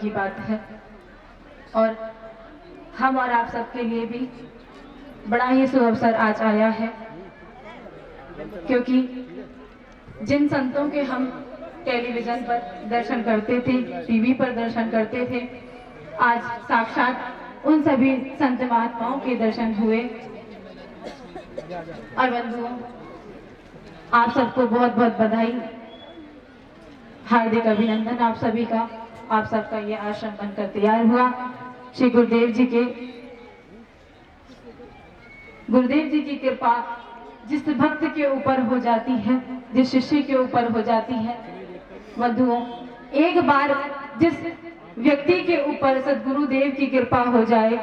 की बात है और हम और आप सबके लिए भी बड़ा ही शुभ अवसर आज आया है, क्योंकि जिन संतों के हम टेलीविजन पर दर्शन करते थे, टीवी पर दर्शन करते थे, आज साक्षात उन सभी संत महात्माओं के दर्शन हुए। और बंधुओं, आप सबको बहुत बहुत बधाई, हार्दिक अभिनंदन आप सभी का। आप सबका ये आश्रम बनकर तैयार हुआ। श्री गुरुदेव जी की कृपा जिस भक्त के ऊपर हो जाती है, जिस शिष्य के ऊपर हो जाती है, बंधुओं, एक बार जिस व्यक्ति के ऊपर सद्गुरुदेव की कृपा हो जाए,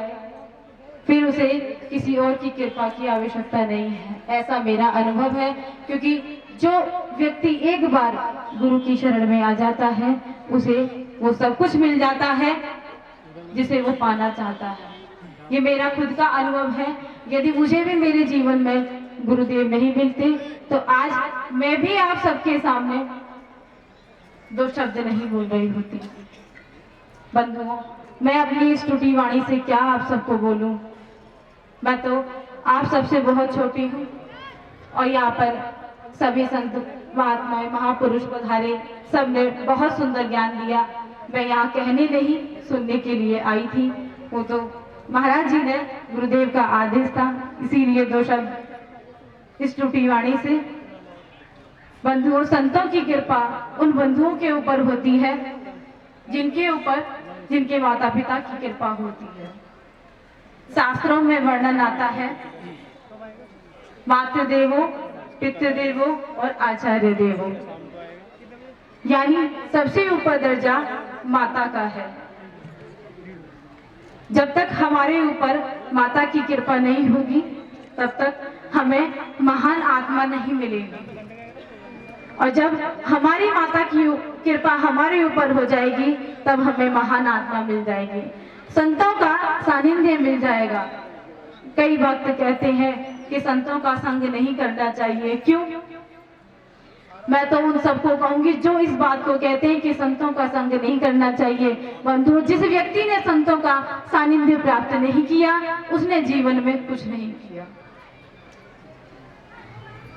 फिर उसे किसी और की कृपा की आवश्यकता नहीं है। ऐसा मेरा अनुभव है, क्योंकि जो व्यक्ति एक बार गुरु की शरण में आ जाता है, उसे वो सब कुछ मिल जाता है जिसे वो पाना चाहता है। ये मेरा खुद का अनुभव है। यदि मुझे भी मेरे जीवन में गुरुदेव नहीं मिलते तो आज मैं भी आप सबके सामने दो शब्द नहीं बोल रही होती। बंधुओं, मैं अपनी इस टूटी वाणी से क्या आप सबको बोलूं। मैं तो आप सबसे बहुत छोटी हूँ और यहाँ पर सभी संत महात्माएं महापुरुष पधारे, सबने बहुत सुंदर ज्ञान दिया। मैं यहाँ कहने नहीं, सुनने के लिए आई थी। वो तो महाराज जी ने, गुरुदेव का आदेश था, इसीलिए दो शब्द इस टूटी वाणी से। बंधुओं, संतों की कृपा उन बंधुओं के ऊपर होती है जिनके माता पिता की कृपा होती है। शास्त्रों में वर्णन आता है, मातृदेवो पितृदेवो और आचार्य देवो, यानी सबसे ऊपर दर्जा माता का है। जब तक हमारे ऊपर माता की कृपा नहीं होगी, तब तक हमें महान आत्मा नहीं मिलेगी। और जब हमारी माता की कृपा हमारे ऊपर हो जाएगी, तब हमें महान आत्मा मिल जाएगी, संतों का सानिध्य मिल जाएगा। कई भक्त कहते हैं कि संतों का संग नहीं करना चाहिए। क्यों? मैं तो उन सबको कहूंगी जो इस बात को कहते हैं कि संतों का संग नहीं करना चाहिए। बंधु, जिस व्यक्ति ने संतों का सानिध्य प्राप्त नहीं किया, उसने जीवन में कुछ नहीं किया,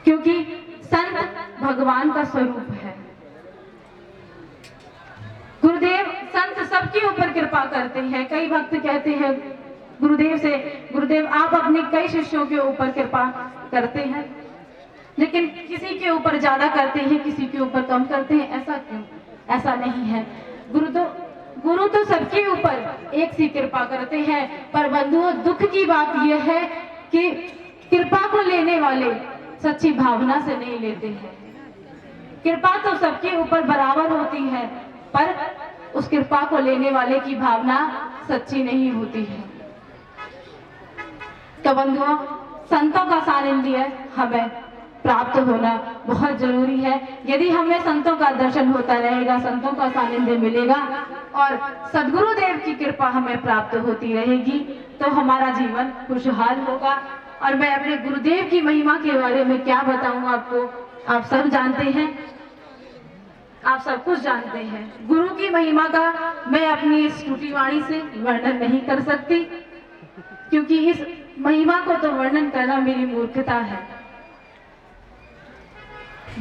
क्योंकि संत भगवान का स्वरूप है। गुरुदेव संत सबके ऊपर कृपा करते हैं। कई भक्त कहते हैं गुरुदेव से, गुरुदेव आप अपने कई शिष्यों के ऊपर कृपा करते हैं, लेकिन किसी के ऊपर ज्यादा करते हैं, किसी के ऊपर कम करते हैं, ऐसा क्यों? ऐसा नहीं है। गुरु तो सबके ऊपर एक सी कृपा करते हैं। पर बंधुओं, दुख की बात यह है कि कृपा को लेने वाले सच्ची भावना से नहीं लेते हैं। कृपा तो सबके ऊपर बराबर होती है, पर उस कृपा को लेने वाले की भावना सच्ची नहीं होती है। तो बंधुओं, संतों का सानिध्य हमें प्राप्त होना बहुत जरूरी है। यदि हमें संतों का दर्शन होता रहेगा, संतों का सानिध्य मिलेगा और सद्गुरुदेव की कृपा हमें प्राप्त होती रहेगी, तो हमारा जीवन खुशहाल होगा। और मैं अपने गुरुदेव की महिमा के बारे में क्या बताऊं आपको, आप सब जानते हैं, आप सब कुछ जानते हैं। गुरु की महिमा का मैं अपनी इस टूटी वाणी से वर्णन नहीं कर सकती, क्योंकि इस महिमा को तो वर्णन करना मेरी मूर्खता है।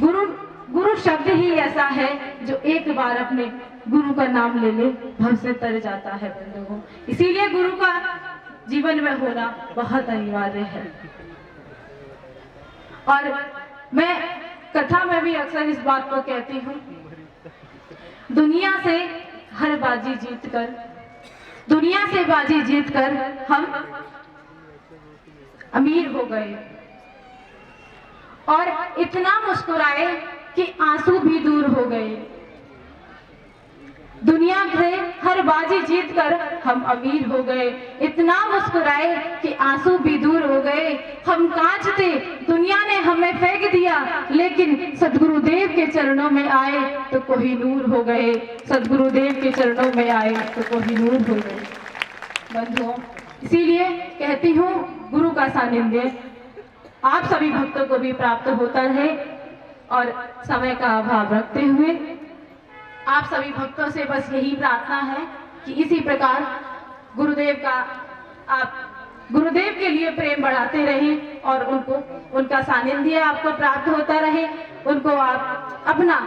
गुरु शब्द ही ऐसा है जो एक बार अपने गुरु का नाम ले ले भव से तर जाता है बंधुओं। इसीलिए गुरु का जीवन में होना बहुत अनिवार्य है। और मैं कथा में भी अक्सर इस बात को कहती हूँ, दुनिया से बाजी जीतकर हम अमीर हो गए और इतना मुस्कुराए कि आंसू भी दूर हो गए। दुनिया से हर बाजी जीतकर हम अमीर हो गए, इतना मुस्कुराए कि आंसू भी दूर हो गए। हम कांच थे, दुनिया ने हमें फेंक दिया, लेकिन सद्गुरुदेव के चरणों में आए तो कोहिनूर हो गए। सद्गुरुदेव के चरणों में आए तो कोहिनूर हो गए। बंधुओं, इसीलिए कहती हूँ, गुरु का सानिध्य आप सभी भक्तों को भी प्राप्त होता रहे। और समय का अभाव रखते हुए आप सभी भक्तों से बस यही प्रार्थना है कि इसी प्रकार गुरुदेव का आप गुरुदेव के लिए प्रेम बढ़ाते रहें और उनका सानिध्य आपको प्राप्त होता रहे। उनको आप अपना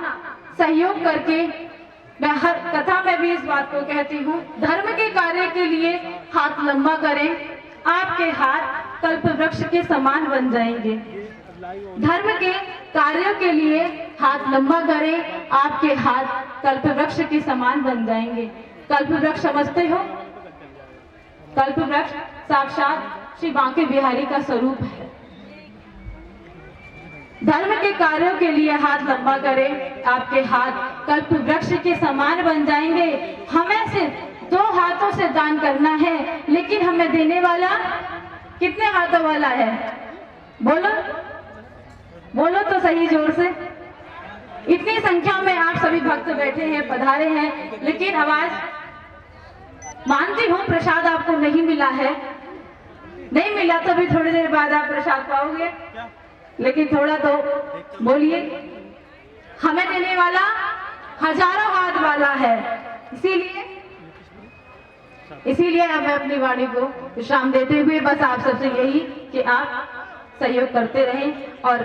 सहयोग करके, मैं हर कथा में भी इस बात को कहती हूँ, धर्म के कार्य के लिए हाथ लंबा करें, आपके हाथ कल्प वृक्ष के समान बन जाएंगे। धर्म के कार्यों के लिए हाथ लंबा करें, आपके हाथ कल्प वृक्ष के समान बन जाएंगे। कल्प वृक्ष समझते हो? कल्प वृक्ष साक्षात श्री बांके बिहारी का स्वरूप है। धर्म के कार्यों के लिए हाथ लंबा करें, आपके हाथ कल्प वृक्ष के समान बन जाएंगे। हमें सिर्फ 2 हाथों से दान करना है, लेकिन हमें देने वाला कितने हाथों वाला है? बोलो बोलो तो सही जोर से। इतनी संख्या में आप सभी भक्त बैठे हैं, पधारे हैं, लेकिन आवाज मानती हूँ प्रसाद आपको नहीं मिला है। नहीं मिला तो भी थोड़ी देर बाद आप प्रसाद पाओगे, लेकिन थोड़ा तो बोलिए। हमें देने वाला हजारों हाथ वाला है, इसीलिए अब मैं अपनी वाणी को विश्राम देते हुए बस आप सबसे यही कि आप सहयोग करते रहें और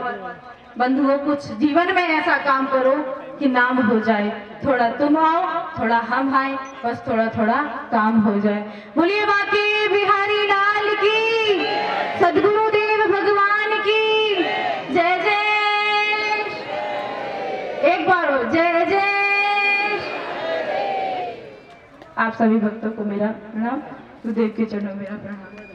बंधुओं कुछ जीवन में ऐसा काम करो कि नाम हो जाए। थोड़ा तुम आओ, थोड़ा हम आए, बस थोड़ा थोड़ा काम हो जाए। बोलिए बांके बिहारी लाल की, सद्गुरुदेव भगवान की जय जय। एक बार हो जय जय। आप सभी भक्तों को मेरा प्रणाम, गुरुदेव के चरणों में मेरा प्रणाम।